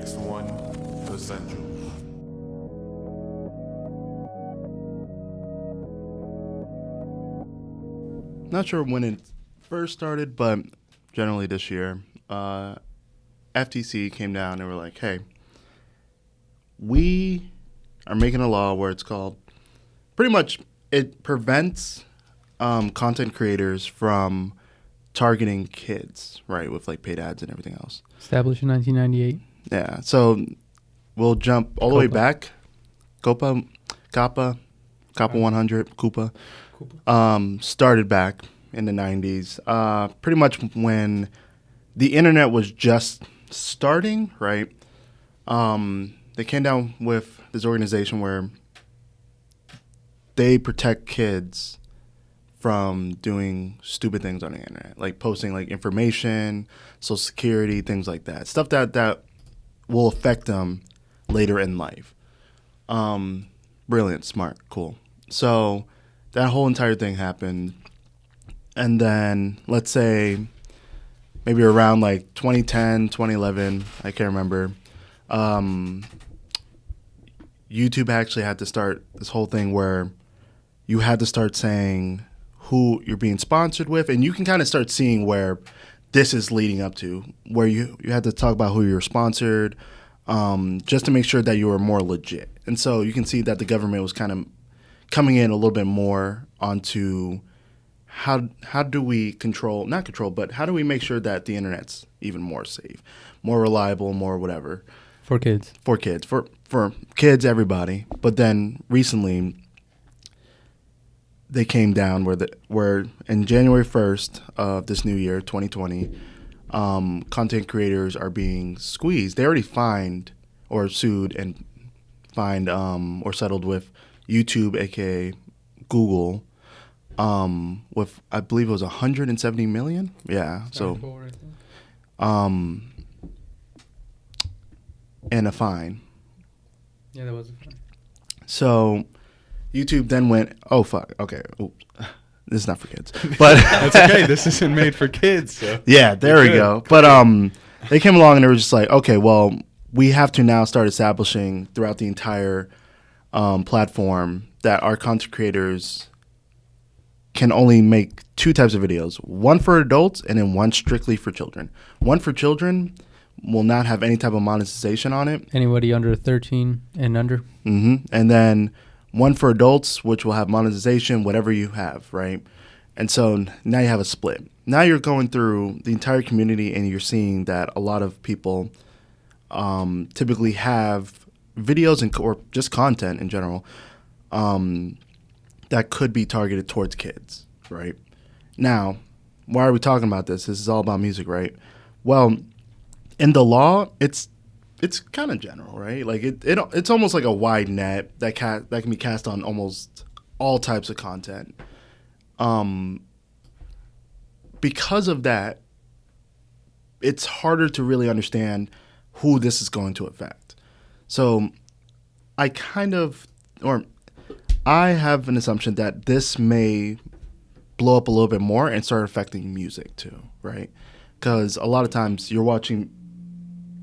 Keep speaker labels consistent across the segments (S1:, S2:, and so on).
S1: next one, Essential.
S2: Not sure when it first started, but generally this year, FTC came down and were like, hey, we are making a law where it's called pretty much it prevents content creators from targeting kids, right, with like paid ads and everything else.
S3: Established in 1998.
S2: Yeah, so we'll jump all the way back. COPPA 100, COPPA, started back in the 90s, pretty much when the internet was just starting, right? They came down with this organization where they protect kids from doing stupid things on the internet, like posting like information, social security, things like that, stuff that will affect them later in life. Brilliant, smart, cool. So that whole entire thing happened, and then let's say maybe around like 2010, 2011, I can't remember. YouTube actually had to start this whole thing where you had to start saying who you're being sponsored with, and you can kind of start seeing where this is leading up to, where you had to talk about who you're sponsored, just to make sure that you were more legit. And so you can see that the government was kind of coming in a little bit more onto how do we not control, but how do we make sure that the internet's even more safe, more reliable, more whatever.
S3: For kids.
S2: For kids, everybody. But then recently, they came down where in January 1st of this new year, 2020, content creators are being squeezed. They already fined or sued and fined or settled with YouTube, aka Google, with I believe it was 170 million. Yeah, so and a fine.
S3: Yeah, that was a fine.
S2: So YouTube then went, oh fuck, okay, oops. This is not for kids, but
S4: that's okay. This isn't made for kids. So.
S2: Yeah, there we go. But they came along and they were just like, okay, well, we have to now start establishing throughout the entire platform that our content creators can only make two types of videos: one for adults and then one strictly for children. One for children will not have any type of monetization on it.
S3: Anybody under 13 and under.
S2: Mm-hmm. And then one for adults, which will have monetization, whatever you have, right? And so now you have a split. Now you're going through the entire community and you're seeing that a lot of people typically have videos or just content in general that could be targeted towards kids, right? Now, why are we talking about this? This is all about music, right? Well, in the law, it's kind of general, right? Like it's almost like a wide net that can be cast on almost all types of content. Because of that, it's harder to really understand who this is going to affect. So I have an assumption that this may blow up a little bit more and start affecting music too, right? Because a lot of times you're watching.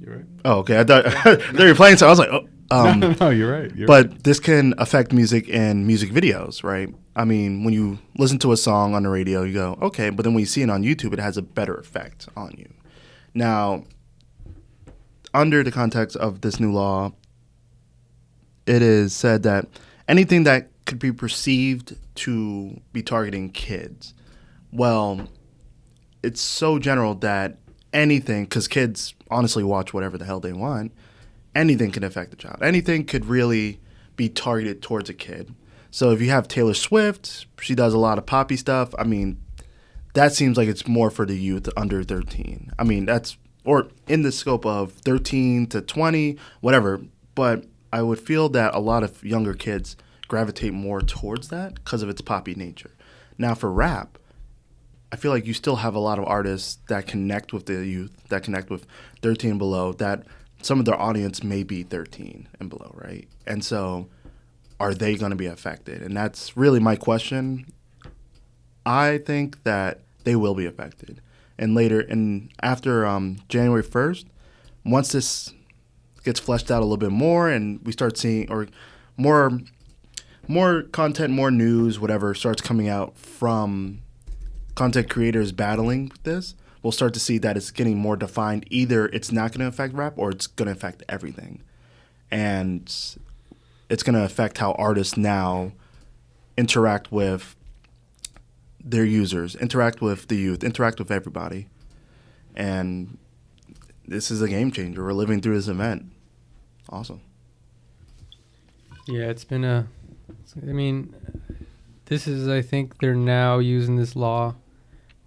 S4: You're right.
S2: Oh, okay. I thought you were playing, so I was like, oh.
S4: No, you're right.
S2: But this can affect music and music videos, right? I mean, when you listen to a song on the radio, you go, okay, but then when you see it on YouTube, it has a better effect on you. Now, under the context of this new law, it is said that anything that could be perceived to be targeting kids, well, it's so general that anything, because kids honestly watch whatever the hell they want, anything can affect a child. Anything could really be targeted towards a kid. So if you have Taylor Swift, she does a lot of poppy stuff. I mean, that seems like it's more for the youth under 13. I mean, or in the scope of 13 to 20, whatever. But I would feel that a lot of younger kids gravitate more towards that because of its poppy nature. Now for rap, I feel like you still have a lot of artists that connect with the youth, that connect with 13 and below, that some of their audience may be 13 and below, right? And so are they going to be affected? And that's really my question. I think that they will be affected. And after January 1st, once this gets fleshed out a little bit more, and we start seeing or more content, more news, whatever starts coming out from content creators battling with this, we'll start to see that it's getting more defined. Either it's not going to affect rap or it's going to affect everything. And it's going to affect how artists now interact with their users, interact with the youth, interact with everybody. And this is a game changer. We're living through this event. Awesome.
S3: Yeah, it's been this is, I think they're now using this law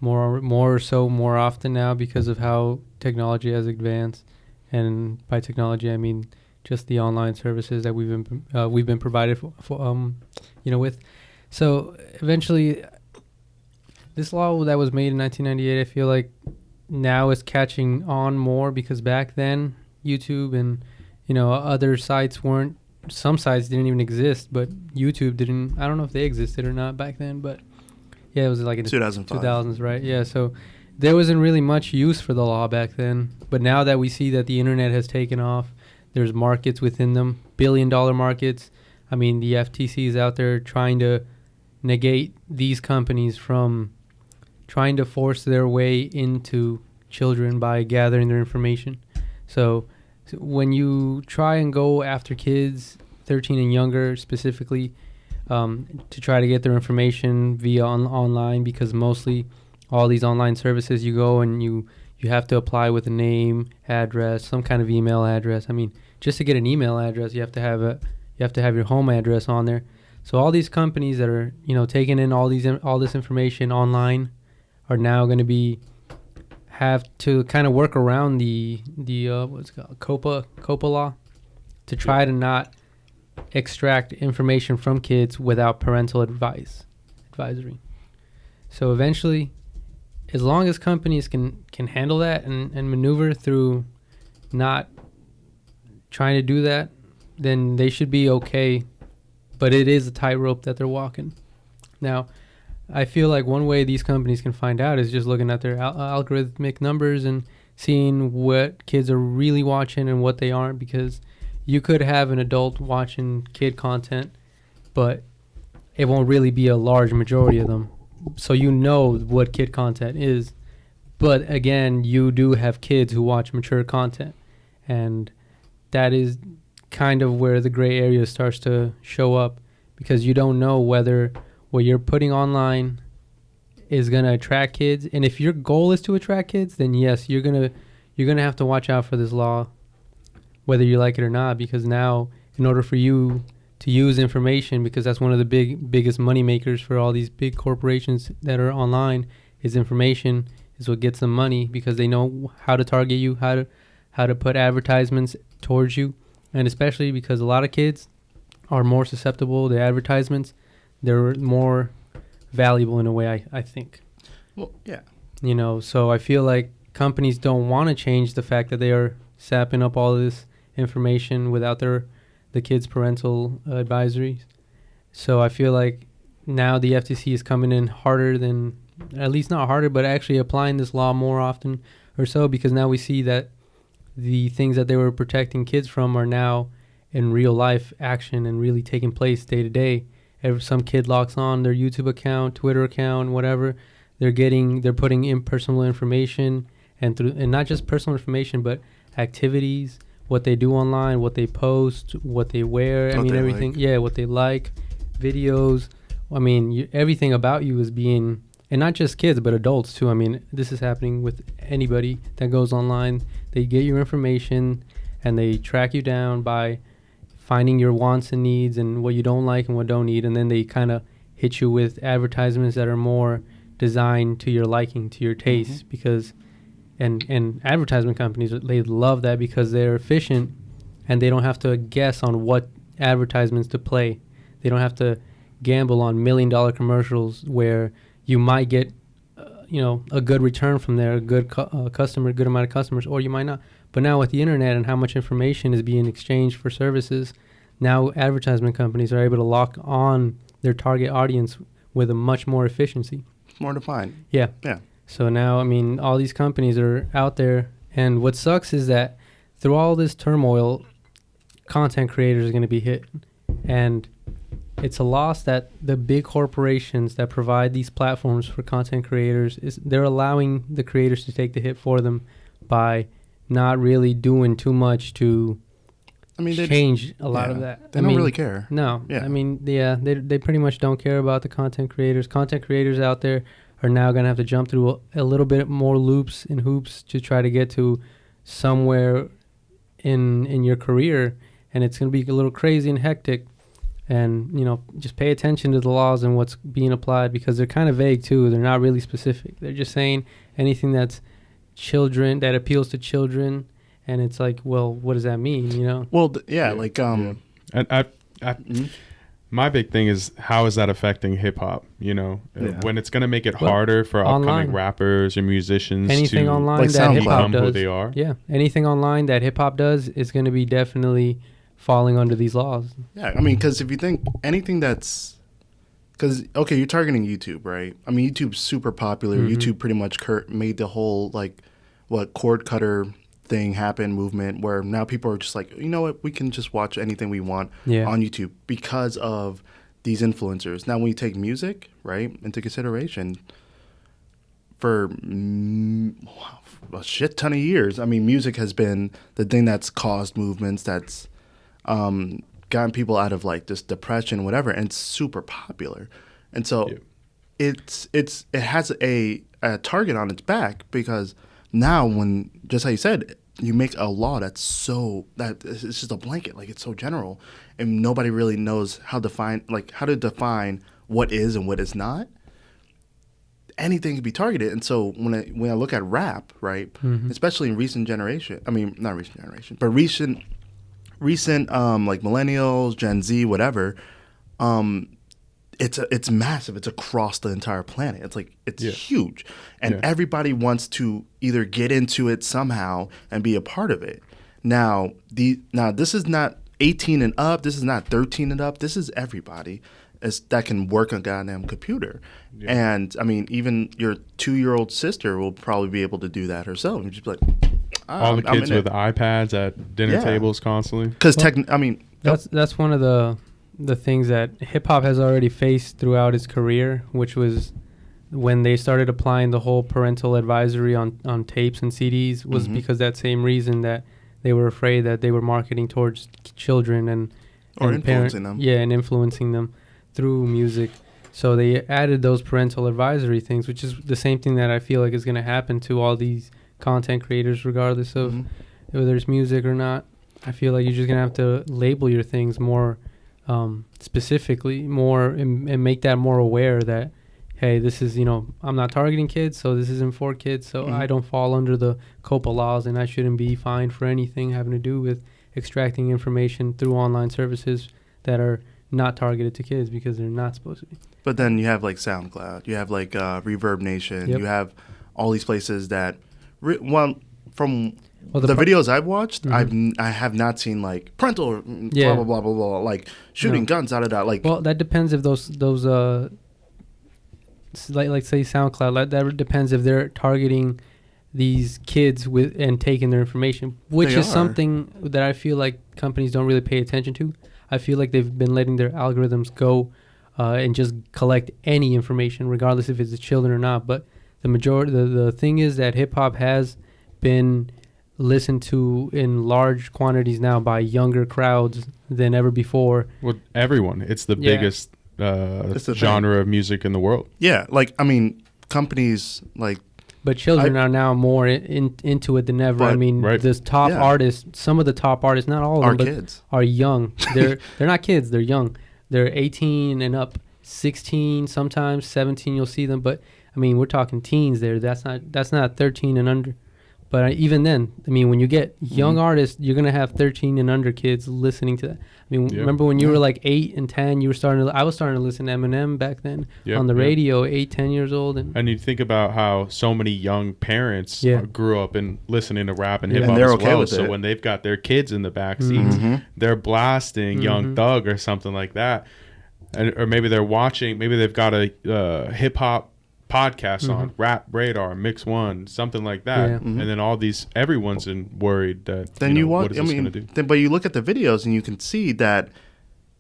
S3: more often now because of how technology has advanced. And by technology, I mean just the online services that we've been provided with. So eventually, this law that was made in 1998, I feel like now is catching on more because back then YouTube and other sites weren't. Some sites didn't even exist, but YouTube didn't. I don't know if they existed or not back then, but yeah, it was like in the 2000s, right? Yeah, so there wasn't really much use for the law back then. But now that we see that the internet has taken off, there's markets within them, billion-dollar markets. I mean, the FTC is out there trying to negate these companies from trying to force their way into children by gathering their information. So when you try and go after kids 13 and younger specifically to try to get their information via online, because mostly all these online services you go and you have to apply with a name, address, some kind of email address. I mean, just to get an email address, you have to have your home address on there. So all these companies that are taking in all this information online are now going to have to kind of work around the what's it called, COPPA law, to try to not extract information from kids without parental advisory. So eventually, as long as companies can handle that and maneuver through not trying to do that, then they should be okay. But it is a tightrope that they're walking. Now, I feel like one way these companies can find out is just looking at their algorithmic numbers and seeing what kids are really watching and what they aren't, because you could have an adult watching kid content, but it won't really be a large majority of them. So what kid content is. But again, you do have kids who watch mature content. And that is kind of where the gray area starts to show up, because you don't know whether what you're putting online is going to attract kids. And if your goal is to attract kids, then yes, you're going to have to watch out for this law, whether you like it or not, because now in order for you to use information, because that's one of the biggest money makers for all these big corporations that are online, is information is what gets them money, because they know how to target you, how to put advertisements towards you. And especially because a lot of kids are more susceptible to advertisements. They're more valuable in a way, I think.
S2: Well, yeah.
S3: So I feel like companies don't want to change the fact that they are sapping up all this information without the kids' parental advisories. So I feel like now the FTC is coming in harder than, at least not harder, but actually applying this law more often or so, because now we see that the things that they were protecting kids from are now in real life action and really taking place day to day. If some kid logs on their YouTube account, Twitter account, whatever, they're putting in personal information, and not just personal information, but activities, what they do online, what they post, what they wear. Everything. Like. Yeah, what they like, videos. Everything about you is being, and not just kids, but adults too. This is happening with anybody that goes online. They get your information and they track you down by finding your wants and needs and what you don't like and what don't need, and then they kind of hit you with advertisements that are more designed to your liking, to your taste, mm-hmm. because and advertisement companies, they love that because they're efficient and they don't have to guess on what advertisements to play. They don't have to gamble on $1 million commercials where you might get a good return from there, a good customer, good amount of customers, or you might not. But now with the internet and how much information is being exchanged for services, now advertisement companies are able to lock on their target audience with a much more efficiency.
S2: More defined.
S3: Yeah.
S2: Yeah.
S3: So now, all these companies are out there, and what sucks is that through all this turmoil, content creators are going to be hit. And it's a loss that the big corporations that provide these platforms for content creators, they're allowing the creators to take the hit for them by not really doing too much to change a lot of that.
S2: They don't really care.
S3: No.
S2: Yeah.
S3: I mean, they pretty much don't care about the content creators. Content creators out there are now going to have to jump through a little bit more loops and hoops to try to get to somewhere in your career. And it's going to be a little crazy and hectic. And, just pay attention to the laws and what's being applied, because they're kind of vague, too. They're not really specific. They're just saying anything that appeals to children. And it's like, well, what does that mean,
S2: Well,
S4: And my big thing is, how is that affecting hip hop? When it's going to make it harder for upcoming rappers or musicians
S3: anything
S4: to
S3: online that hip hop
S4: become
S3: does,
S4: who they are.
S3: Yeah, anything online that hip hop does is going to be definitely falling under these laws.
S2: Yeah, I mean, because if you think anything that's, you're targeting YouTube, right? I mean, YouTube's super popular.
S3: Mm-hmm.
S2: YouTube pretty much made the whole cord cutter thing happen, movement, where now people are just like, you know what, we can just watch anything we want on YouTube because of these influencers. Now, when you take music, right, into consideration, for a shit ton of years, I mean, music has been the thing that's caused movements, that's gotten people out of this depression, whatever, and it's super popular. And so it has a target on its back, because now, when, just how you said, you make a law it's just a blanket, it's so general, and nobody really knows how to define what is and what is not. Anything can be targeted. And so when I look at rap, right, especially in recent generation, I mean, not recent generation, but recent millennials, Gen Z, whatever, it's massive. It's across the entire planet. It's huge, and everybody wants to either get into it somehow and be a part of it. Now this is not 18 and up. This is not 13 and up. This is everybody that can work on a goddamn computer. Yeah. And I mean, even your 2-year-old sister will probably be able to do that herself. And just be like,
S4: all the kids with iPads at dinner tables constantly.
S2: Because
S3: that's one of the things that hip hop has already faced throughout its career, which was when they started applying the whole parental advisory on tapes and CDs, was because that same reason, that they were afraid that they were marketing towards children and
S2: influencing them.
S3: Yeah, and influencing them through music. So they added those parental advisory things, which is the same thing that I feel like is going to happen to all these content creators, regardless of whether it's music or not. I feel like you're just going to have to label your things more specifically, more and make that more aware that, hey, this is, I'm not targeting kids, so this isn't for kids, so I don't fall under the COPPA laws, and I shouldn't be fined for anything having to do with extracting information through online services that are not targeted to kids, because they're not supposed to be.
S2: But then you have SoundCloud, you have Reverb Nation, you have all these places that, from the videos I've watched, I have not seen parental blah blah blah blah blah, shooting guns out of that.
S3: Well, that depends if those say SoundCloud, that depends if they're targeting these kids with and taking their information, which is something that I feel like companies don't really pay attention to. I feel like they've been letting their algorithms go and just collect any information, regardless if it's children or not. But the thing is that hip hop has been listened to in large quantities now by younger crowds than ever before.
S4: Well, everyone. It's the biggest genre of music in the world.
S2: Yeah, companies
S3: But children are now more into it than ever. I mean, the top artists, some of the top artists, not all of them,
S2: kids.
S3: Are young. They're not kids. They're young. They're 18 and up, 16 sometimes, 17. You'll see them, but I mean, we're talking teens there. That's not 13 and under. But even then, I mean, when you get young artists, you're gonna have 13 and under kids listening to that. I mean, remember when you were 8 and 10, I was starting to listen to Eminem back then on the radio, 8, 10 years old. And
S4: you think about how so many young parents grew up and listening to rap and hip hop
S2: as
S4: well.
S2: Okay with
S4: so
S2: it.
S4: when they've got their kids in the back seats, they're blasting Young Thug or something like that, or maybe they're watching. Maybe they've got a hip hop podcasts on, Rap Radar, Mix One, something like that, and then all these, everyone's worried that
S2: then what is
S4: this going to do?
S2: But you look at the videos and you can see that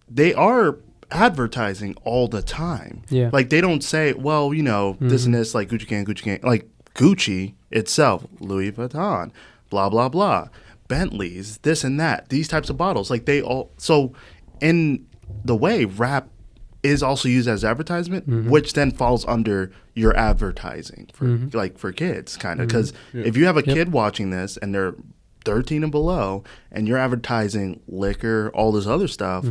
S2: they are advertising all the time.
S3: Yeah,
S2: like they don't say, well, this and this, like Gucci Gang, like Gucci itself, Louis Vuitton, blah blah blah, Bentleys, this and that, these types of bottles, like they all. So in the way, rap is also used as advertisement, which then falls under your advertising for like for kids, kind of, because if you have a kid watching this and they're 13 and below, and you're advertising liquor, all this other stuff.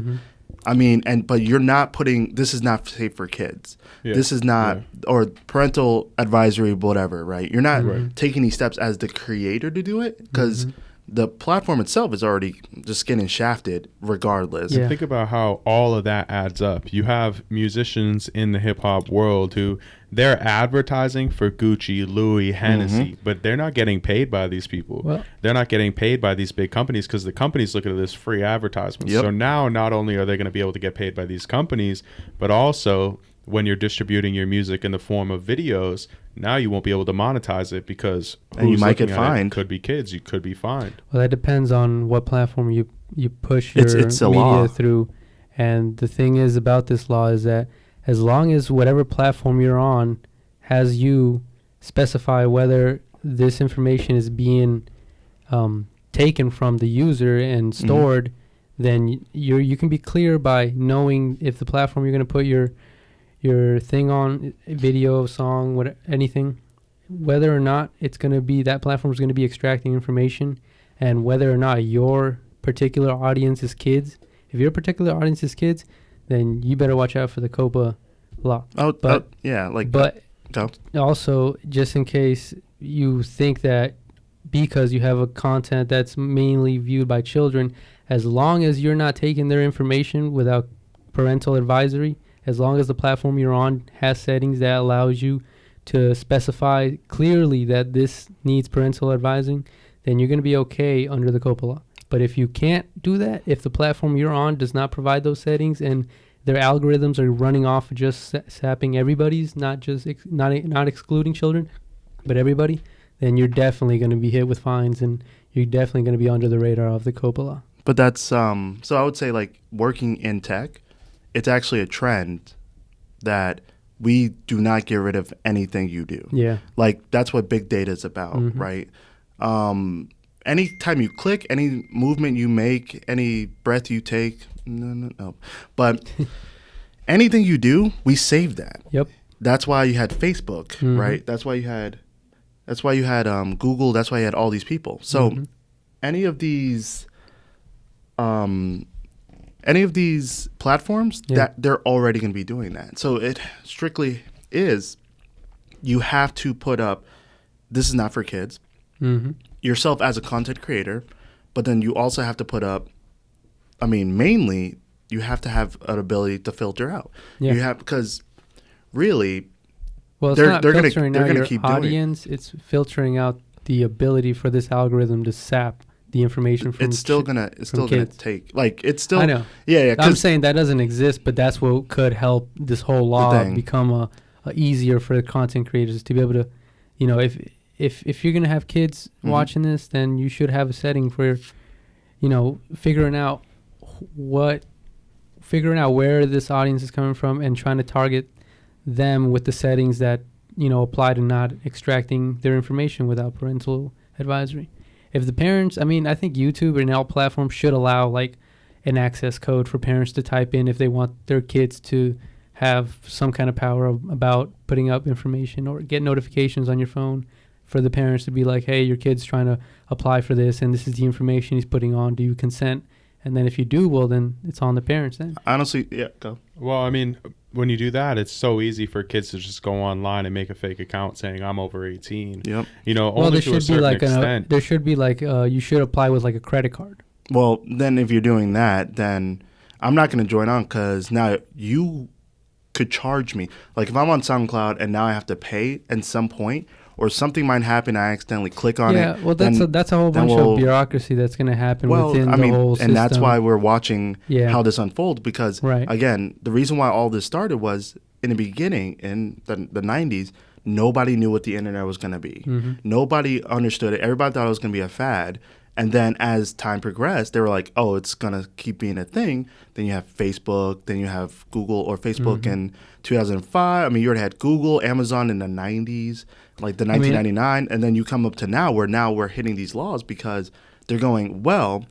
S2: I mean, but you're not putting, this is not safe for kids. Yeah. This is not, or parental advisory, whatever, right? You're not taking these steps as the creator to do it, because the platform itself is already just getting shafted regardless.
S4: Yeah. Think about how all of that adds up. You have musicians in the hip hop world who they're advertising for Gucci, Louis, Hennessy, but they're not getting paid by these people. Well, they're not getting paid by these big companies because the companies look at it as free advertisements. So now not only are they going to be able to get paid by these companies, but also when you're distributing your music in the form of videos, now you won't be able to monetize it because
S2: and you might get fined.
S4: Could be kids. You could be fined.
S3: Well, that depends on what platform you push your media through. And the thing is about this law is that as long as whatever platform you're on has you specify whether this information is being taken from the user and stored, then you can be clear by knowing if the platform you're going to put your thing on, video, song, anything, whether or not it's going to be, that platform is going to be extracting information, and whether or not your particular audience is kids. If your particular audience is kids, then you better watch out for the COPPA law. But also, just in case you think that because you have a content that's mainly viewed by children, as long as you're not taking their information without parental advisory, as long as the platform you're on has settings that allows you to specify clearly that this needs parental advising, then you're going to be okay under the COPPA law. But if you can't do that, if the platform you're on does not provide those settings and their algorithms are running off just sapping everybody's, not just not excluding children, but everybody, then you're definitely going to be hit with fines, and you're definitely going to be under the radar of the COPPA law.
S2: But that's so I would say, like, working in tech, it's actually a trend that we do not get rid of anything you do. Yeah. Like, that's what big data is about, right? Anytime you click, any movement you make, any breath you take, no. But anything you do, we save that. Yep. That's why you had Facebook, right? That's why you had Google. That's why you had all these people. So any of these platforms, that they're already going to be doing that. So it strictly is, you have to put up, this is not for kids, yourself as a content creator, but then you also have to put up, mainly you have to have an ability to filter out. You have, because really,
S3: well, they're going to keep audience, doing it. It's filtering out the ability for this algorithm to sap the information from
S2: it's still gonna take, like, it's still,
S3: I know. Yeah. I'm saying that doesn't exist, but that's what could help this whole law become a easier for the content creators to be able to, if you're gonna have kids watching this, then you should have a setting for, figuring out where this audience is coming from and trying to target them with the settings that apply to not extracting their information without parental advisory. If the parents, I think YouTube and all platforms should allow, like, an access code for parents to type in if they want their kids to have some kind of power about putting up information, or get notifications on your phone for the parents to be like, hey, your kid's trying to apply for this, and this is the information he's putting on. Do you consent? And then if you do, well, then it's on the parents then.
S2: Honestly, yeah, go.
S4: Well, when you do that, it's so easy for kids to just go online and make a fake account saying I'm over 18. Yep. Only to a certain extent.
S3: There should be you should apply with like a credit card.
S2: Well, then if you're doing that, then I'm not going to join on, because now you could charge me. Like, if I'm on SoundCloud and now I have to pay at some point, or something might happen, I accidentally click on it.
S3: Yeah, well, that's a whole bunch of bureaucracy that's going to happen within the whole system.
S2: And that's why we're watching how this unfolds, because, again, the reason why all this started was in the beginning, in the 90s, nobody knew what the internet was going to be. Nobody understood it. Everybody thought it was going to be a fad. And then as time progressed, they were like, oh, it's going to keep being a thing. Then you have Facebook. Then you have Google or Facebook in 2005. I mean, you already had Google, Amazon in the 90s, like the 1999. And then you come up to now where now we're hitting these laws because they're going, well,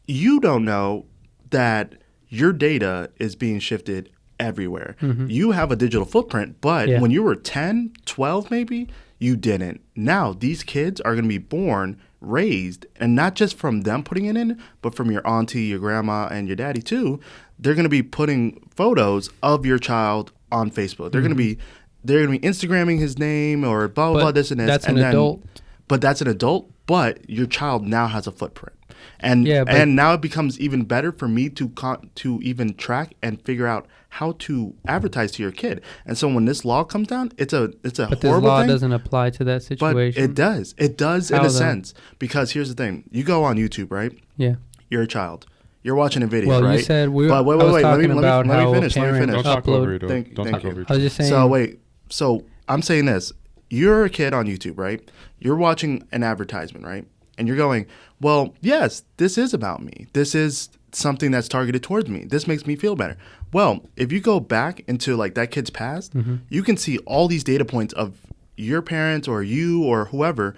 S2: you don't know that your data is being shifted everywhere. You have a digital footprint, but when you were 10, 12 maybe, you didn't. Now these kids are going to be born, raised, and not just from them putting it in, but from your auntie, your grandma, and your daddy too. They're going to be putting photos of your child on Facebook. They're going to be Instagramming his name or blah blah blah this and this.
S3: That's an adult.
S2: But that's an adult. But your child now has a footprint. And and now it becomes even better for me to even track and figure out how to advertise to your kid. And so when this law comes down, it's a
S3: but
S2: horrible
S3: this law
S2: thing.
S3: Doesn't apply to that situation.
S2: But it does. It does
S3: How
S2: in a
S3: though?
S2: sense. Because here's the thing. You go on YouTube, right?
S3: Yeah.
S2: You're a child. You're watching a video,
S3: Well,
S2: right?
S3: you said we were.
S2: But wait.
S3: Let me
S2: finish.
S4: Don't talk over it.
S2: Thank
S4: Don't talk
S2: you.
S4: over it.
S3: I was just saying.
S2: So wait. So I'm saying this. You're a kid on YouTube, right? You're watching an advertisement, right? And you're going, well, yes, this is about me. This is something that's targeted towards me. This makes me feel better. Well, if you go back into like that kid's past, you can see all these data points of your parents or you or whoever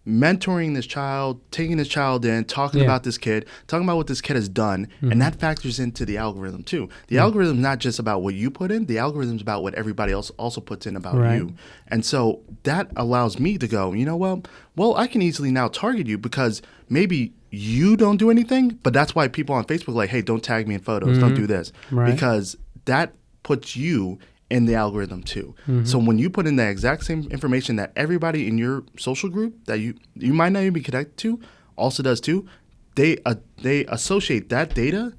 S2: mentoring this child, taking this child in, talking about this kid, talking about what this kid has done, and that factors into the algorithm too. The algorithm's not just about what you put in, the algorithm's about what everybody else also puts in about you. And so that allows me to go, you know what? Well, I can easily now target you because maybe you don't do anything, but that's why people on Facebook are like, hey, don't tag me in photos, don't do this. Because that puts you in the algorithm too. So when you put in the exact same information that everybody in your social group that you might not even be connected to also does too, they associate that data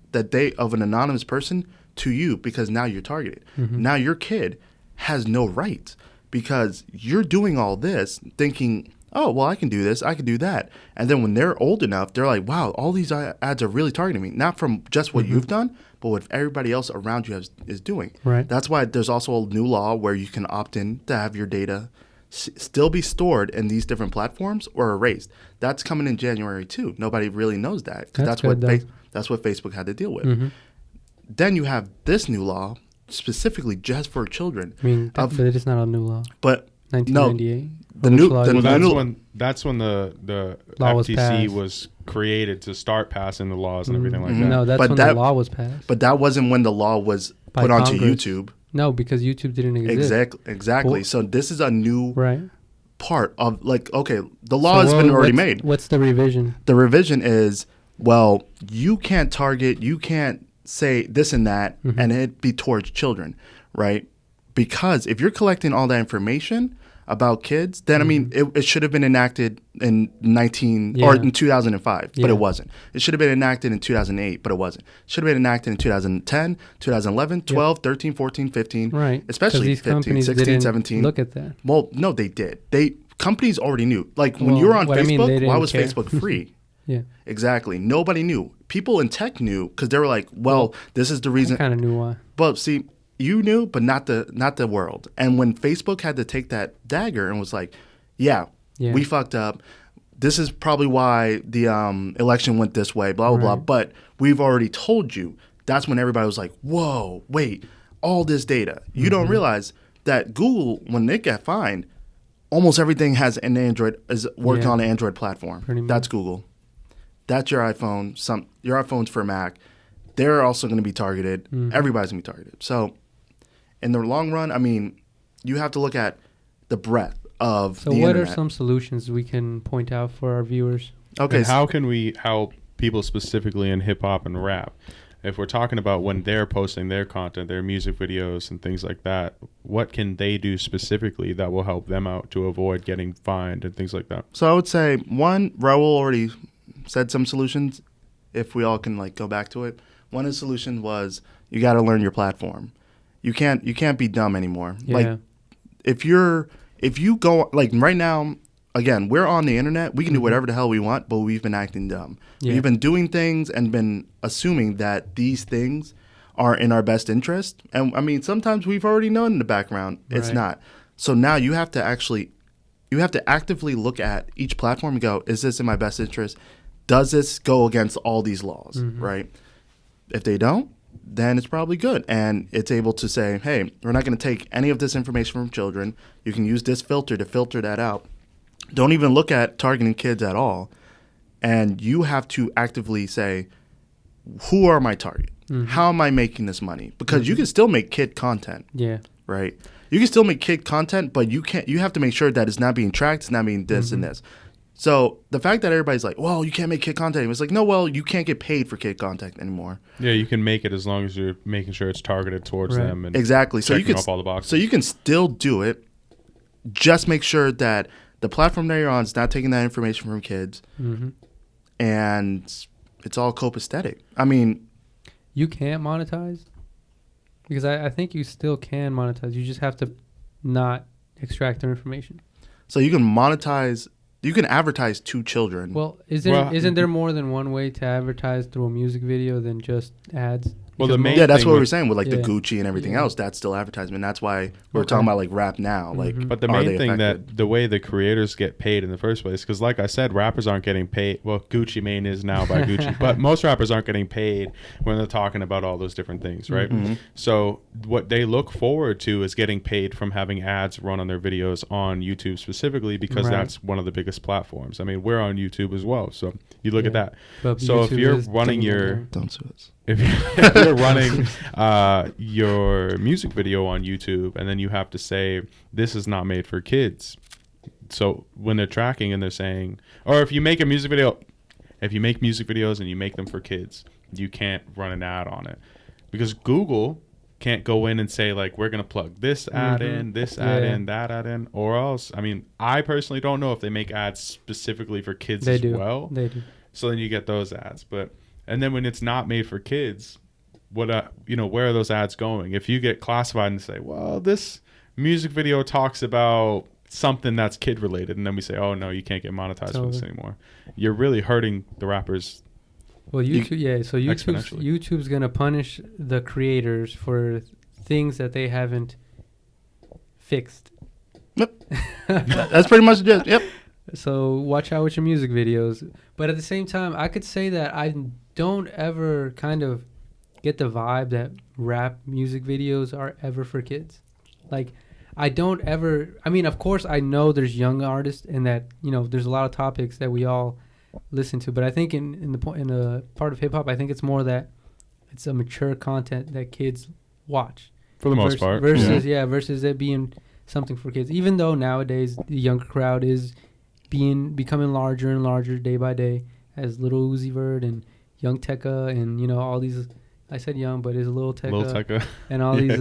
S2: of an anonymous person to you because now you're targeted. Now your kid has no rights because you're doing all this thinking, oh, well, I can do this, I can do that. And then when they're old enough, they're like, wow, all these ads are really targeting me. Not from just what you've done, but what everybody else around you is doing. That's why there's also a new law where you can opt in to have your data still be stored in these different platforms or erased. That's coming in January too. Nobody really knows that because that's what Facebook had to deal with. Then you have this new law specifically just for children.
S3: I mean, but it is not a new law.
S2: But
S3: 1998.
S2: No,
S4: that's when the
S3: law
S4: FTC was created to start passing the laws and everything like that.
S3: No, that's when the law was passed.
S2: But that wasn't when the law was put onto YouTube.
S3: No, because YouTube didn't exist.
S2: Exactly.
S3: Well,
S2: so this is a new part of like, okay, the law has been already made.
S3: What's the revision?
S2: The revision is, well, you can't target, you can't say this and that and it be towards children, right? Because if you're collecting all that information about kids, then I mean, it should have been enacted in or in 2005, but it wasn't. It should have been enacted in 2008, but it wasn't. It should have been enacted in 2010, 2011, 12, 13, 14, 15,
S3: right?
S2: Especially
S3: these
S2: 15, 16, 17.
S3: Look at that.
S2: Well, no, they did. Companies already knew. Like when you were on Facebook, why was
S3: care.
S2: Facebook free?
S3: Yeah,
S2: exactly. Nobody knew. People in tech knew because they were like, well, this is the reason.
S3: I kind of knew why.
S2: But see, you knew, but not the world. And when Facebook had to take that dagger and was like, yeah, we fucked up. This is probably why the election went this way, blah, blah, blah. But we've already told you. That's when everybody was like, whoa, wait, all this data. You don't realize that Google, when they get fined, almost everything has an Android, is working on an Android platform. That's Google. That's your iPhone. Your iPhone's for Mac. They're also going to be targeted. Everybody's going to be targeted. So in the long run, I mean, you have to look at the breadth of the internet. So
S3: what are some solutions we can point out for our viewers?
S4: Okay. And how can we help people specifically in hip hop and rap? If we're talking about when they're posting their content, their music videos and things like that, what can they do specifically that will help them out to avoid getting fined and things like that?
S2: So I would say, one, Raul already said some solutions. If we all can like go back to it. One of the solutions was you got to learn your platform. You can't be dumb anymore.
S3: Yeah.
S2: Like if you go like right now, again, we're on the internet. We can do whatever the hell we want, but we've been acting dumb. We've been doing things and been assuming that these things are in our best interest. And I mean, sometimes we've already known in the background it's not. So now you have to actively look at each platform and go, is this in my best interest? Does this go against all these laws, right? If they don't, then it's probably good. And it's able to say, hey, we're not going to take any of this information from children. You can use this filter to filter that out. Don't even look at targeting kids at all. And you have to actively say, who are my target? How am I making this money? Because you can still make kid content. Yeah. Right? You can still make kid content, but you have to make sure that it's not being tracked, it's not being this and this. So the fact that everybody's like, well, you can't make kid content. It's like, no, well, you can't get paid for kid content anymore.
S4: Yeah, you can make it as long as you're making sure it's targeted towards them. And
S2: exactly. So you can
S4: off all the boxes.
S2: So you can still do it. Just make sure that the platform that you're on is not taking that information from kids. And it's all copacetic. I mean,
S3: you can't monetize because I think you still can monetize. You just have to not extract their information.
S2: So you can monetize. You can advertise to children.
S3: Well, isn't there more than one way to advertise through a music video than just ads?
S4: Well,
S2: that's what we're saying with like the Gucci and everything else. That's still advertisement. That's why we're talking about like rap now. Like,
S4: but the main thing that the way the creators get paid in the first place, because like I said, rappers aren't getting paid. Well, Gucci Mane is now by Gucci, but most rappers aren't getting paid when they're talking about all those different things, right? So what they look forward to is getting paid from having ads run on their videos on YouTube specifically, because that's one of the biggest platforms. I mean, we're on YouTube as well, so you look at that. But so if you're running don't sue us. If you're running your music video on YouTube and then you have to say, this is not made for kids. So when they're tracking and they're saying, or if you make a music video, if you make music videos and you make them for kids, you can't run an ad on it. Because Google can't go in and say, like, we're going to plug this ad in, this ad in, that ad in, or else. I mean, I personally don't know if they make ads specifically for kids as well. They do. So then you get those ads. And then when it's not made for kids, where are those ads going? If you get classified and say, well, this music video talks about something that's kid related, and then we say, oh no, you can't get monetized for this anymore, you're really hurting the rappers.
S3: Well, YouTube, so YouTube's gonna punish the creators for things that they haven't fixed.
S2: Yep. That's pretty much it. Yep.
S3: So watch out with your music videos. But at the same time, I could say that I don't ever kind of get the vibe that rap music videos are ever for kids. Like, I don't ever. I mean, of course, I know there's young artists and that there's a lot of topics that we all listen to. But I think in the part of hip hop, I think it's more that it's a mature content that kids watch
S4: for the most part.
S3: Versus it being something for kids. Even though nowadays the younger crowd is becoming larger and larger day by day, as Lil Uzi Vert and Young Tekka and all these. I said young, but it's Lil Tekka and all these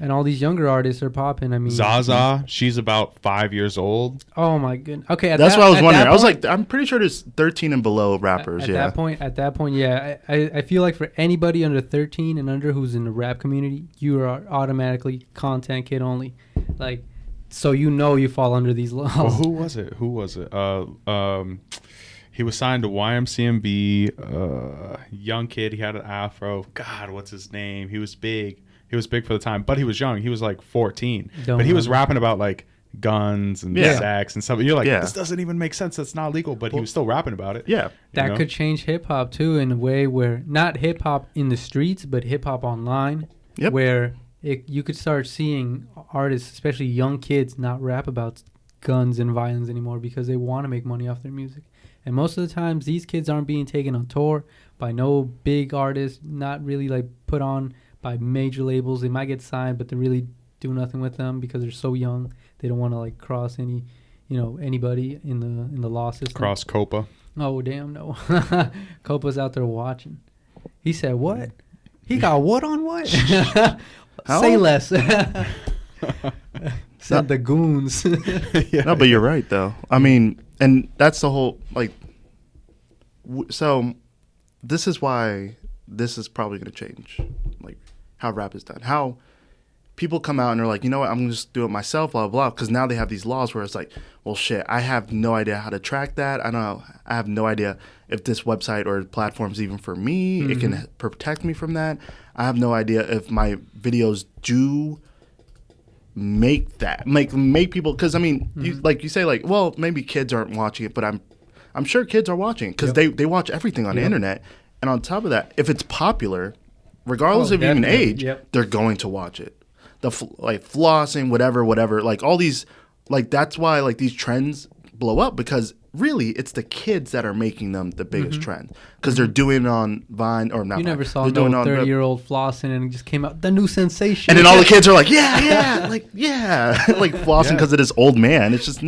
S3: and all these younger artists are popping. I mean,
S4: Zaza, she's about 5 years old.
S3: Oh my goodness. Okay,
S2: that's what I was wondering. I was like, I'm pretty sure there's 13 and below rappers.
S3: At that point, yeah. I feel like for anybody under 13 and under who's in the rap community, you are automatically content kid only. Like, so you fall under these laws.
S4: Well, who was it? He was signed to YMCMB, young kid. He had an afro. God, what's his name? He was big. He was big for the time, but he was young. He was like 14. But he was rapping about like guns and sex and stuff. And you're like, this doesn't even make sense. That's not legal. But he was still rapping about it.
S2: Yeah.
S3: That could change hip hop too, in a way where not hip hop in the streets, but hip hop online, where you could start seeing artists, especially young kids, not rap about guns and violence anymore because they want to make money off their music. And most of the times, these kids aren't being taken on tour by no big artists, not really like put on by major labels. They might get signed, but they really do nothing with them because they're so young. They don't want to like cross anybody in the law system.
S4: Cross COPPA.
S3: Oh damn no, COPPA's out there watching. He said what? He got what on what? Say less. Said the goons.
S2: No, but you're right though. I mean, and that's the whole like. So, this is why this is probably going to change, like how rap is done. How people come out and they're like, you know what, I'm gonna just do it myself, blah blah. Because now they have these laws where it's like, well, shit, I have no idea how to track that. I don't know. I have no idea if this website or platform is even for me. It can protect me from that. I have no idea if my videos do make people. Because I mean, you say like, well, maybe kids aren't watching it, but I'm sure kids are watching because they watch everything on the internet. And on top of that, if it's popular, regardless of even age, they're going to watch it. Like flossing, whatever, like all these, like that's why like these trends blow up, because really it's the kids that are making them the biggest trend, because they're doing it on Vine or not.
S3: You never
S2: Vine.
S3: saw no 30-year-old flossing and it just came out the new sensation.
S2: And then all the kids are like, yeah, like flossing because of this old man. It's just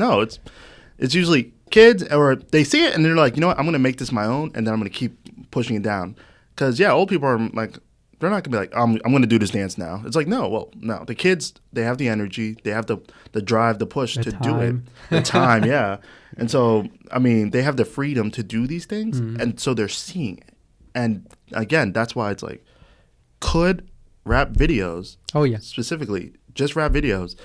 S2: it's usually kids, or they see it and they're like, you know what, I'm gonna make this my own, and then I'm gonna keep pushing it down. Because old people are like, they're not gonna be like, I'm gonna do this dance now. It's like, no. The kids, they have the energy, they have the drive, the push to do it, the time, And so, I mean, they have the freedom to do these things, and so they're seeing it. And again, that's why it's like, could rap videos, specifically just rap videos,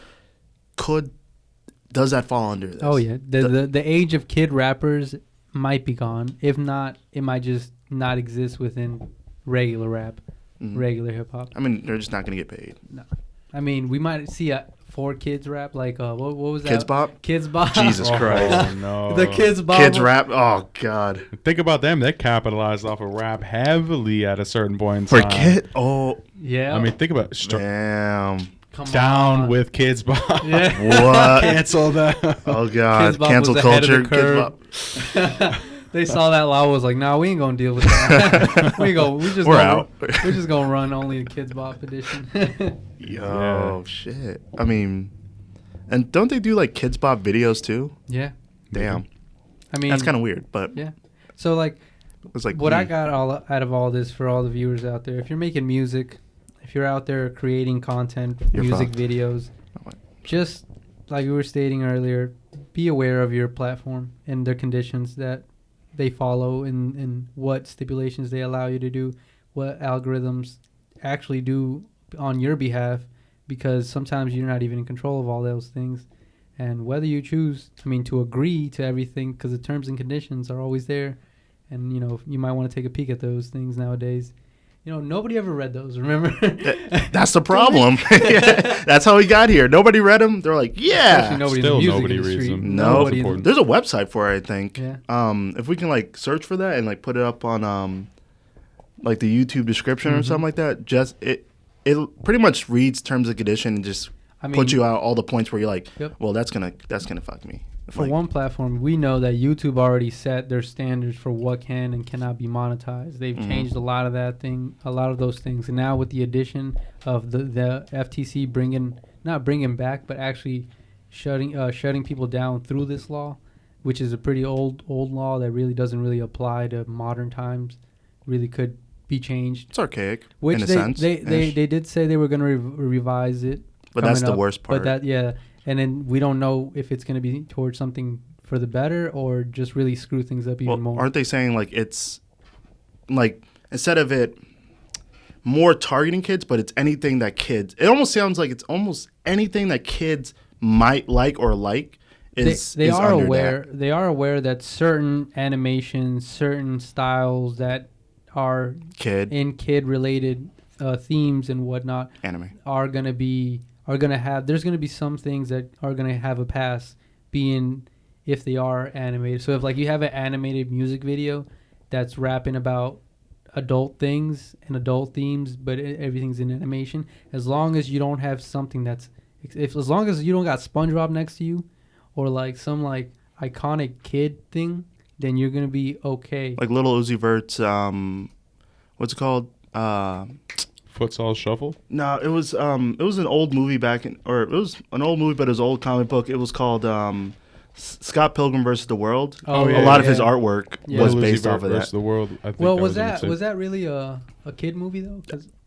S2: does that fall under this?
S3: Oh yeah, the age of kid rappers might be gone. If not, it might just not exist within regular rap. Regular hip hop.
S2: I mean, they're just not gonna get paid.
S3: No, I mean, we might see a 4Kids rap, like what was that?
S2: Kids Bop.
S3: Kids Bop.
S2: Jesus Christ!
S4: Oh no.
S3: The Kids Bop.
S2: Kids rap. Oh god.
S4: Think about them. They capitalized off of rap heavily at a certain point in
S2: For
S4: time.
S2: kid. Oh.
S3: Yeah.
S4: I mean, think about
S2: damn.
S3: Come
S4: down
S3: on.
S4: with Kids Bop.
S3: Yeah.
S2: What?
S4: Cancel that.
S2: Oh god.
S3: Kids Bop
S2: Cancel
S3: was ahead
S2: culture.
S3: of the
S2: Kids Bop.
S3: They saw that law, was like, nah, we ain't gonna deal with that.
S2: We're out.
S3: We're just gonna run only a Kids Bop edition.
S2: Yo, shit. I mean, and don't they do like Kids Bop videos too?
S3: Yeah.
S2: Damn.
S3: I mean,
S2: that's kind of weird, but
S3: yeah. So like,
S2: it's like
S3: what I got out of all this for all the viewers out there: if you're making music, if you're out there creating content, music videos, just like we were stating earlier, be aware of your platform and their conditions that they follow, and what stipulations they allow you to do, what algorithms actually do on your behalf, because sometimes you're not even in control of all those things. And whether you choose, to agree to everything, because the terms and conditions are always there, and you might want to take a peek at those things nowadays. Nobody ever read those, remember?
S2: That's the problem. That's how we got here. Nobody read them. They're like, yeah.
S4: Nobody reads them.
S2: No, there's a website for it, I think.
S3: Yeah.
S2: If we can like search for that and like put it up on like the YouTube description or something like that, just it pretty much reads terms and condition and just puts you out all the points where you're like, well, that's gonna fuck me.
S3: For one platform, we know that YouTube already set their standards for what can and cannot be monetized. They've changed a lot of those things. And now with the addition of the FTC not bringing back, but actually shutting people down through this law, which is a pretty old law that really doesn't really apply to modern times, really could be changed.
S2: It's archaic,
S3: which
S2: in a sense.
S3: They did say they were going to revise it.
S2: But that's the worst part.
S3: But and then we don't know if it's going to be towards something for the better or just really screw things up even more.
S2: Aren't they saying like it's like instead of it more targeting kids, but it's anything that kids? It almost sounds like it's almost anything that kids might like or like. They are
S3: aware that certain animations, certain styles that are kid related themes and whatnot,
S2: anime,
S3: are gonna have. There's gonna be some things that are gonna have a pass, being if they are animated. So if like you have an animated music video that's rapping about adult things and adult themes, but everything's in animation, as long as you don't have something that's as long as you don't got SpongeBob next to you, or like some like iconic kid thing, then you're gonna be okay.
S2: Like Lil Uzi Vert's what's it called?
S4: Futsal Shuffle?
S2: No, it was an old movie it was an old movie, but it was an old comic book. It was called Scott Pilgrim versus the World.
S3: Oh,
S2: a lot of his artwork was based off of that.
S4: The World. I think
S3: was that really a kid movie though?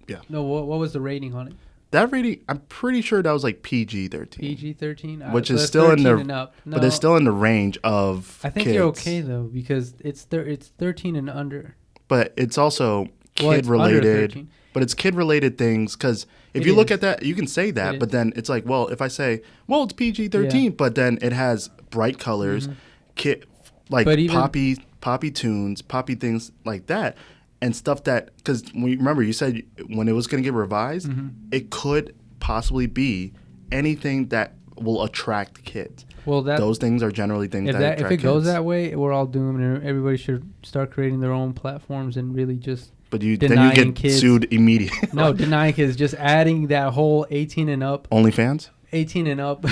S2: Yeah.
S3: No, what was the rating on it?
S2: That rating, I'm pretty sure that was like PG-13.
S3: PG-13,
S2: which is still in the but it's still in the range of.
S3: I think
S2: kids.
S3: you're okay though, because it's 13 and under.
S2: But it's also kid related. But it's kid related things because if you look at that, you can say that, but then it's like, well, if I say, well, it's PG-13, but then it has bright colors, kid like poppy tunes, poppy things like that, and stuff that because remember you said when it was going to get revised, it could possibly be anything that will attract kids. Well, those things are generally things that attract
S3: if it goes that way, we're all doomed, and everybody should start creating their own platforms and really just.
S2: But then you get kids, sued immediately.
S3: No, denying kids, just adding that whole 18 and up.
S2: OnlyFans?
S3: 18 and up.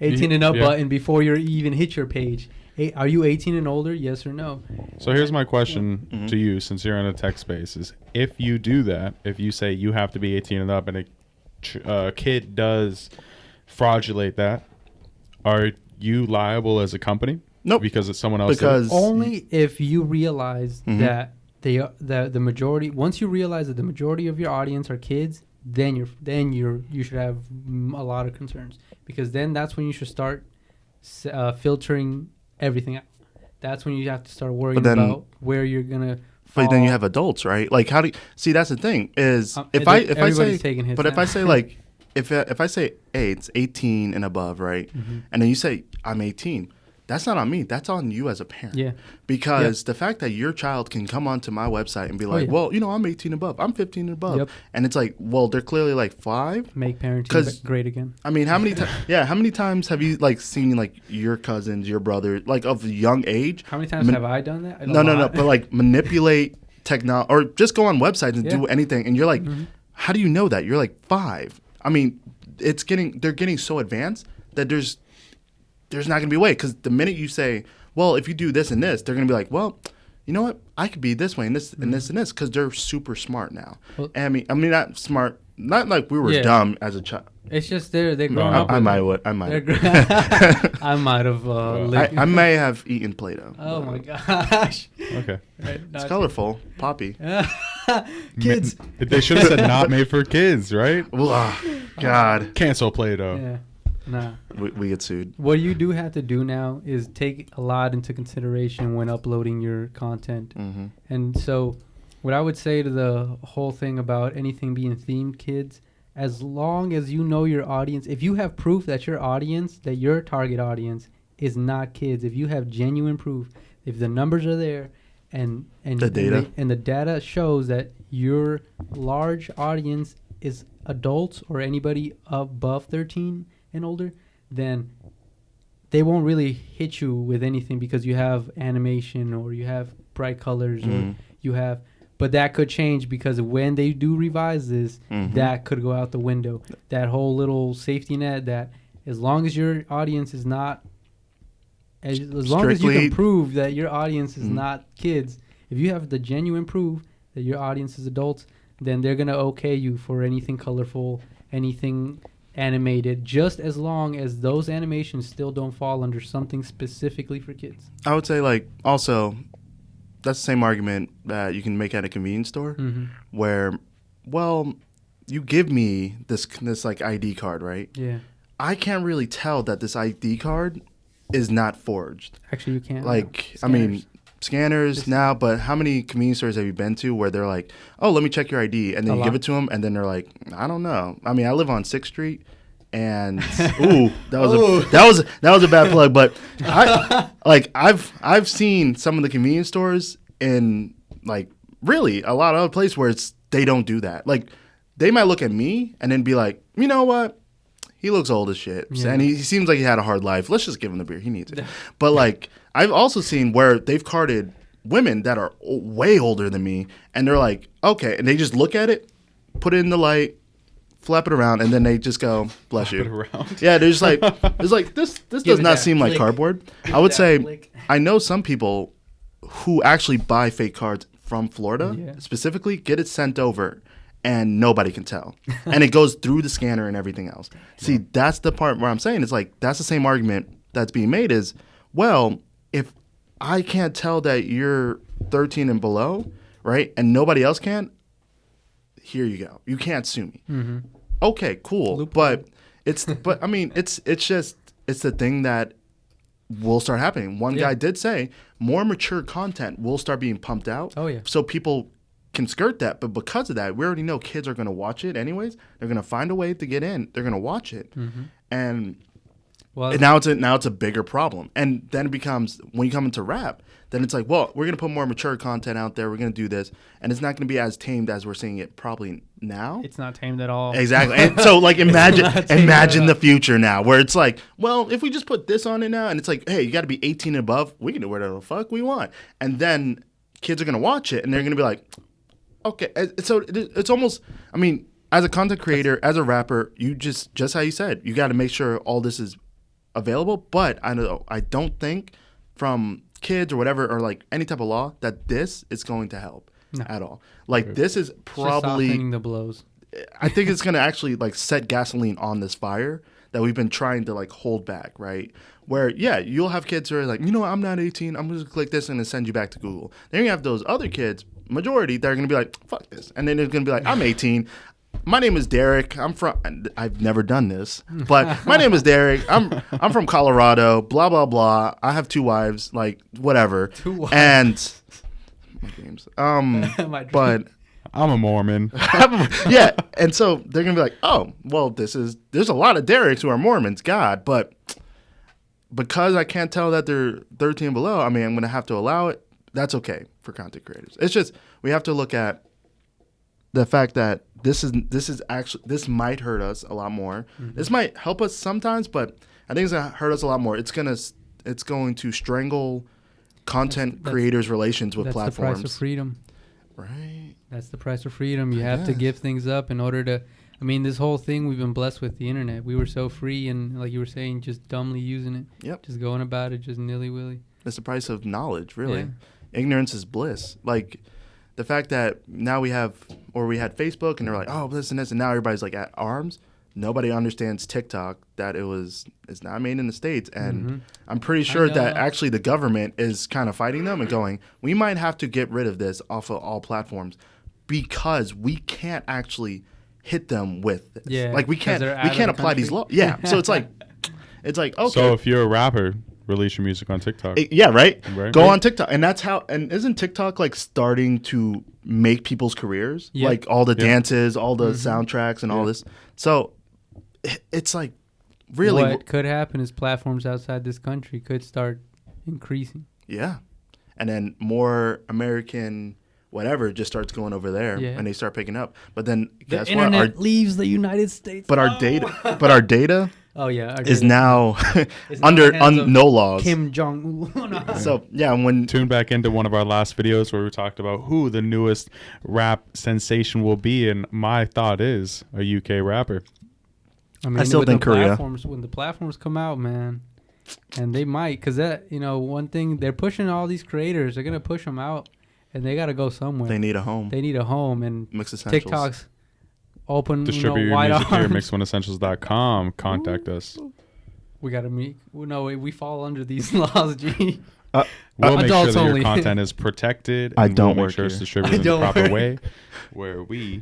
S3: 18 and up button before you even hit your page. Hey, are you 18 and older? Yes or no?
S4: So here's my question to you, since you're in a tech space, is if you do that, if you say you have to be 18 and up and a kid does fraudulate that, are you liable as a company?
S2: Nope.
S4: Because it's someone else.
S3: Because only if you realize that the majority. Once you realize that the majority of your audience are kids, then you should have a lot of concerns, because then that's when you should start filtering everything out. That's when you have to start worrying about where you're gonna.
S2: But then you have adults, right? Like, how do you see? That's the thing is if I say like if I say, hey, it's 18 and above, right? And then you say I'm 18. That's not on me. That's on you as a parent. Yeah. Because the fact that your child can come onto my website and be like, well, I'm 18 and above. I'm 15 and above. Yep. And it's like, well, they're clearly like 5.
S3: Make parenting great again.
S2: I mean, how many times have you like seen like your cousins, your brother, like of young age?
S3: How many times have I done that?
S2: No. But like manipulate technology or just go on websites and do anything. And you're like, how do you know that? You're like 5. I mean, they're getting so advanced that there's not going to be a way, because the minute you say, well, if you do this and this, they're going to be like, well, you know what? I could be this way and this and this and this, because they're super smart now. Well, I mean, not smart, not like we were dumb as a child.
S3: It's just they're growing up.
S2: I might.
S3: I might have.
S2: I may have eaten Play-Doh.
S3: Oh my gosh.
S4: Okay.
S3: Right,
S2: it's colorful, poppy.
S3: Kids.
S4: They should have said not made for kids, right?
S2: God.
S4: Cancel Play-Doh.
S3: Yeah. Nah.
S2: We get sued.
S3: What you do have to do now is take a lot into consideration when uploading your content. And so what I would say to the whole thing about anything being themed kids, as long as you know your audience, if you have proof that your target audience is not kids, if you have genuine proof, if the numbers are there and
S2: the
S3: data shows that your large audience is adults or anybody above 13 and older, then they won't really hit you with anything, because you have animation or you have bright colors or you have, but that could change, because when they do revise this, that could go out the window. That whole little safety net, that as long as your audience is not, as long as you can prove that your audience is not kids, if you have the genuine proof that your audience is adults, then they're going to okay you for anything colorful, anything animated, just as long as those animations still don't fall under something specifically for kids.
S2: I would say, like, also, that's the same argument that you can make at a convenience store, where, well, you give me this like ID card, right?
S3: Yeah.
S2: I can't really tell that this ID card is not forged.
S3: Actually, you can't.
S2: Like, I mean, scanners now, but how many convenience stores have you been to where they're like, oh, let me check your ID, and then you give it to them, and then they're like, I don't know. I mean, I live on 6th Street, and that was a bad plug, but I've seen some of the convenience stores in like really a lot of other places where they don't do that. Like, they might look at me and then be like, you know what? He looks old as shit, and he seems like he had a hard life. Let's just give him the beer. He needs it. But like, I've also seen where they've carded women that are way older than me, and they're like, okay, and they just look at it, put it in the light, flap it around, and then they just go, bless you. Yeah, they're just like, it's like this does not seem like cardboard. I would say I know some people who actually buy fake cards from Florida, specifically, get it sent over, and nobody can tell. And it goes through the scanner and everything else. See, that's the part where I'm saying it's like, that's the same argument that's being made is, well, if I can't tell that you're 13 and below, right, and nobody else can, here you go. You can't sue me. Okay, cool. Loophole. But I mean, it's the thing that will start happening. One guy did say more mature content will start being pumped out.
S3: Oh, yeah.
S2: So people can skirt that, but because of that, we already know kids are going to watch it anyways. They're going to find a way to get in. They're going to watch it, and now it's a bigger problem. And then it becomes, when you come into rap, then it's like, well, we're going to put more mature content out there. We're going to do this, and it's not going to be as tamed as we're seeing it probably now.
S3: It's not tamed at all.
S2: Exactly. And so like imagine the future now, where it's like, well, if we just put this on it now, and it's like, hey, you got to be 18 and above. We can do whatever the fuck we want, and then kids are going to watch it, and they're going to be like, okay. So it's almost, I mean, as a content creator, as a rapper, you just how you said, you got to make sure all this is available. But I don't think from kids or whatever, or like any type of law, that this is going to help at all. Like this is probably
S3: just softening the blows.
S2: I think it's going to actually like set gasoline on this fire that we've been trying to like hold back, right? Where, yeah, you'll have kids who are like, you know what, I'm not 18. I'm going to click this and then send you back to Google. Then you have those other kids, majority, that are going to be like, fuck this. And then they're going to be like, I'm 18. My name is Derek. I've never done this, but my name is Derek. I'm from Colorado, blah, blah, blah. I have 2 wives, like whatever.
S3: 2 wives.
S2: And my dreams. But
S4: I'm a Mormon.
S2: yeah. And so they're going to be like, oh, well, there's a lot of Dereks who are Mormons, God, but because I can't tell that they're 13 and below, I mean, I'm going to have to allow it. That's okay for content creators. It's just, we have to look at the fact that this might hurt us a lot more. This might help us sometimes, but I think it's going to hurt us a lot more. It's going to strangle content creators' relations with platforms.
S3: That's the price of freedom.
S2: Right.
S3: That's the price of freedom. You have to give things up in order to, I mean, this whole thing, we've been blessed with the internet. We were so free and, like you were saying, just dumbly using it.
S2: Yep.
S3: Just going about it, just nilly-willy.
S2: It's the price of knowledge, really.
S3: Yeah.
S2: Ignorance is bliss. Like, the fact that now we had Facebook and they're like, oh, this and this, and now everybody's like at arms. Nobody understands TikTok, that it's not made in the States. And I'm pretty sure that actually the government is kind of fighting them and going, we might have to get rid of this off of all platforms, because we can't actually hit them with this.
S3: Yeah,
S2: like we can't apply these laws. Yeah. So it's like okay.
S4: So if you're a rapper, release your music on TikTok.
S2: Yeah, right? Go on TikTok. And that's how, and isn't TikTok like starting to make people's careers?
S3: Yep.
S2: Like all the dances, all the soundtracks and all this. So it's like really
S3: what could happen is platforms outside this country could start increasing.
S2: Yeah. And then more American whatever just starts going over there and they start picking up. But then guess
S3: the
S2: what?
S3: internet leaves the United States.
S2: But our data
S3: oh yeah,
S2: is now under no laws.
S3: Kim Jong-un.
S2: So yeah, when
S4: tune back into one of our last videos where we talked about who the newest rap sensation will be, and my thought is a UK rapper.
S3: I mean,
S2: I still think Korea.
S3: When the platforms come out, man, and they might, because that, one thing, they're pushing all these creators. They're gonna push them out, and they gotta go somewhere.
S2: They need a home.
S3: And
S2: Mix Essentials.
S3: TikTok's open.
S4: Distribute your
S3: wide
S4: music here,
S3: arms.
S4: mix1essentials.com. Contact us.
S3: We gotta meet. No, we fall under these laws, G.
S4: We'll make sure that
S3: only.
S4: your content is protected.
S2: I
S4: And
S2: don't
S4: we'll
S2: work
S4: make sure it's
S2: here.
S4: distributed in the proper way, where we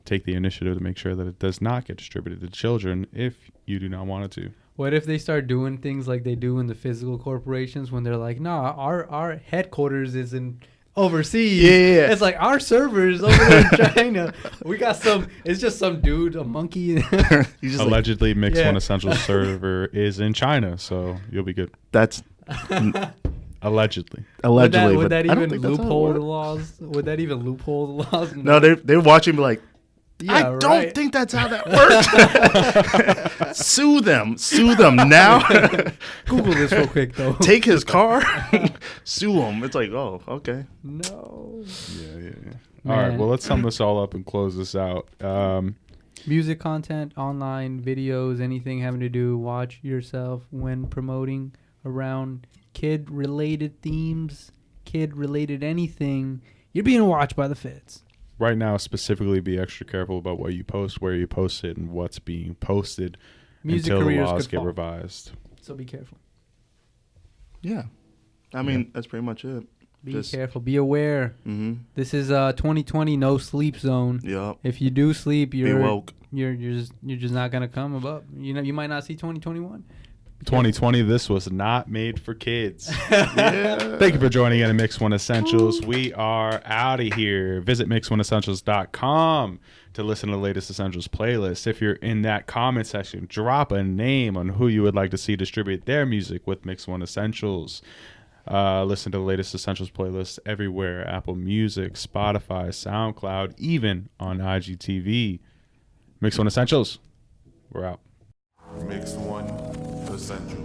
S4: take the initiative to make sure that it does not get distributed to children if you do not want it to.
S3: What if they start doing things like they do in the physical corporations when they're like, nah, our headquarters is in overseas.
S2: Yeah.
S3: It's like our servers over there in China. We got it's just some dude, a monkey.
S2: He's just
S4: Allegedly, Mix One Essentials server is in China, so you'll be good.
S2: That's
S4: Allegedly.
S3: Would that even loophole the laws? Would that even loophole the laws?
S2: No, they're watching me like,
S3: yeah,
S2: I don't think that's how that works. Sue them now.
S3: Google this real quick though.
S2: Take his car, sue him. It's like, oh, okay.
S3: No.
S4: Yeah. All right, well, let's sum this all up and close this out.
S3: Music content, online videos, anything having to do, watch yourself when promoting around kid-related themes, kid-related anything. You're being watched by the feds.
S4: Right now, specifically, be extra careful about what you post, where you post it, and what's being posted until the laws get revised.
S3: So be careful.
S2: Yeah. I mean, that's pretty much it.
S3: Be careful. Be aware.
S2: Mm-hmm.
S3: This is 2020 no sleep zone.
S2: Yep.
S3: If you do sleep,
S2: be woke.
S3: You're just not gonna come above. You might not see 2021
S4: 2020, this was not made for kids. Yeah. Thank you for joining in at Mix One Essentials. We are out of here. Visit mix1essentials.com to listen to the latest Essentials playlist. If you're in that comment section, drop a name on who you would like to see distribute their music with Mix One Essentials. Listen to the latest Essentials playlist everywhere: Apple Music, Spotify, SoundCloud, even on IGTV. Mix One Essentials. We're out.
S1: Mix One Essential.